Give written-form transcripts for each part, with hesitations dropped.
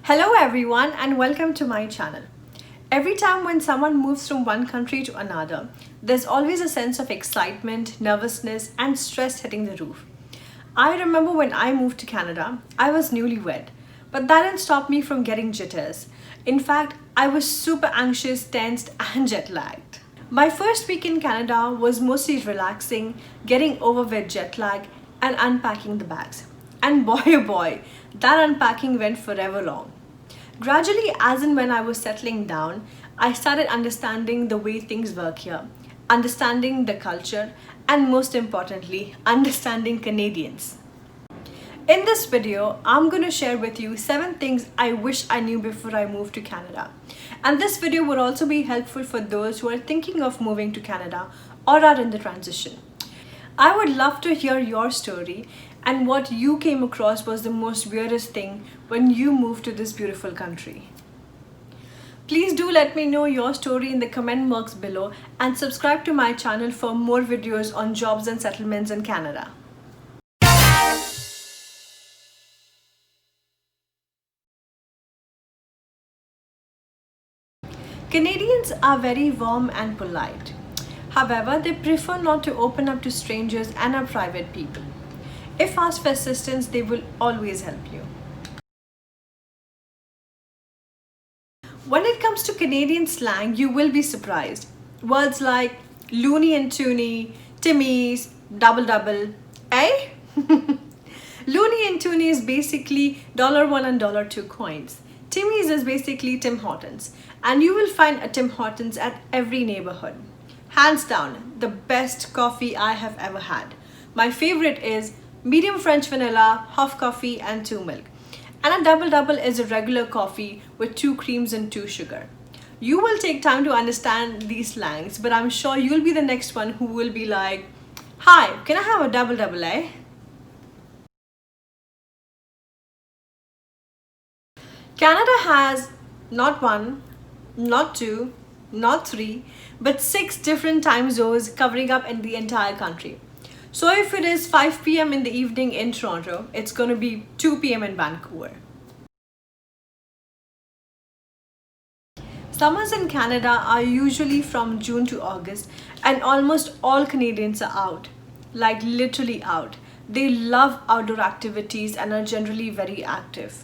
Hello everyone and welcome to my channel. Every time when someone moves from one country to another, there's always a sense of excitement, nervousness and stress hitting the roof. I remember when I moved to Canada, I was newlywed, but that didn't stop me from getting jitters. In fact, I was super anxious, tensed and jet lagged. My first week in Canada was mostly relaxing, getting over with jet lag and unpacking the bags. And boy oh boy, that unpacking went forever long. Gradually, as and when I was settling down, I started understanding the way things work here, understanding the culture, and most importantly, understanding Canadians. In this video, I'm going to share with you 7 things I wish I knew before I moved to Canada. And this video would also be helpful for those who are thinking of moving to Canada or are in the transition. I would love to hear your story and what you came across was the most weirdest thing when you moved to this beautiful country. Please do let me know your story in the comment box below and subscribe to my channel for more videos on jobs and settlements in Canada. Canadians are very warm and polite. However, they prefer not to open up to strangers and are private people. If asked for assistance, they will always help you. When it comes to Canadian slang, you will be surprised. Words like loony and toony, Timmy's, double double, eh? Loony and toony is basically $1 and $2 coins. Timmy's is basically Tim Hortons, and you will find a Tim Hortons at every neighborhood. Hands down, the best coffee I have ever had. My favorite is medium French vanilla, half coffee and 2 milk. And a double double is a regular coffee with 2 creams and 2 sugar. You will take time to understand these slangs, but I'm sure you'll be the next one who will be like, "Hi, can I have a double double, eh?" Canada has not 1, not 2, not 3, but 6 different time zones covering up in the entire country. So if it is 5 p.m. in the evening in Toronto, it's going to be 2 p.m. in Vancouver. Summers in Canada are usually from June to August, and almost all Canadians are out, like literally out. They love outdoor activities and are generally very active.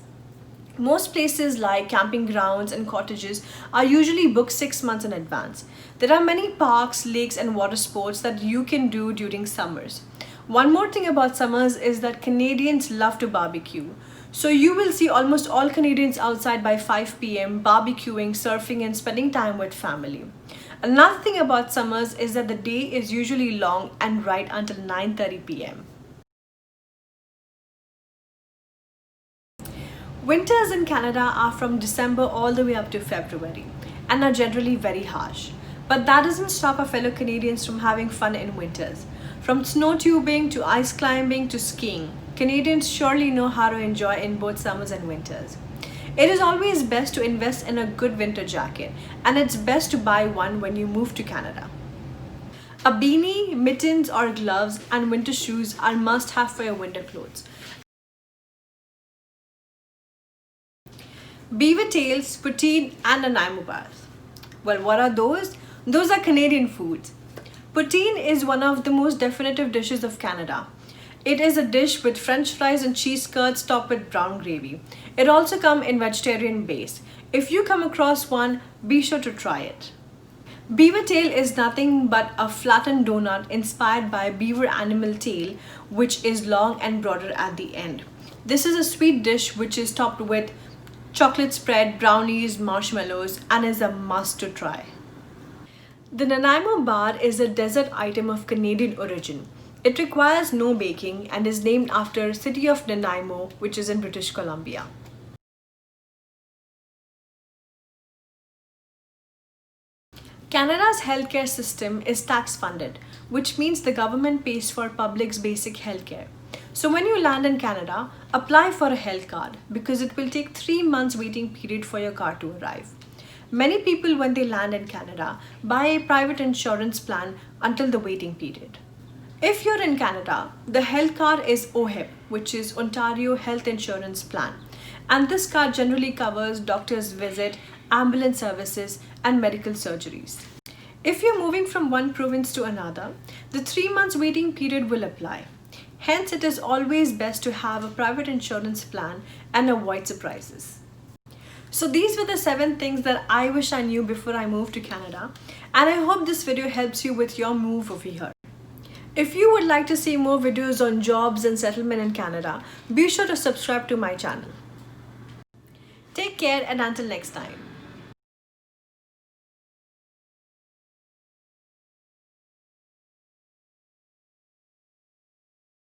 Most places like camping grounds and cottages are usually booked 6 months in advance. There are many parks, lakes and water sports that you can do during summers. One more thing about summers is that Canadians love to barbecue. So you will see almost all Canadians outside by 5 p.m. barbecuing, surfing and spending time with family. Another thing about summers is that the day is usually long and bright until 9:30 p.m. Winters in Canada are from December all the way up to February and are generally very harsh. But that doesn't stop our fellow Canadians from having fun in winters. From snow tubing to ice climbing to skiing, Canadians surely know how to enjoy in both summers and winters. It is always best to invest in a good winter jacket, and it's best to buy one when you move to Canada. A beanie, mittens or gloves and winter shoes are must have for your winter clothes. Beaver tails, poutine and Nanaimo bars. Well, what are those? Those are Canadian foods. Poutine is one of the most definitive dishes of Canada. It is a dish with French fries and cheese curds topped with brown gravy. It also comes in vegetarian base. If you come across one, be sure to try it. Beaver tail is nothing but a flattened donut inspired by beaver animal tail, which is long and broader at the end. This is a sweet dish which is topped with chocolate spread, brownies, marshmallows, and is a must to try. The Nanaimo bar is a dessert item of Canadian origin. It requires no baking and is named after city of Nanaimo, which is in British Columbia. Canada's healthcare system is tax funded, which means the government pays for public's basic healthcare. So when you land in Canada, apply for a health card because it will take 3 months waiting period for your card to arrive. Many people when they land in Canada buy a private insurance plan until the waiting period. If you're in Canada, the health card is OHIP, which is Ontario Health Insurance Plan, and this card generally covers doctor's visit, ambulance services, and medical surgeries. If you're moving from one province to another, the 3 months waiting period will apply. Hence, it is always best to have a private insurance plan and avoid surprises. So these were the 7 things that I wish I knew before I moved to Canada, and I hope this video helps you with your move over here. If you would like to see more videos on jobs and settlement in Canada, be sure to subscribe to my channel. Take care and until next time.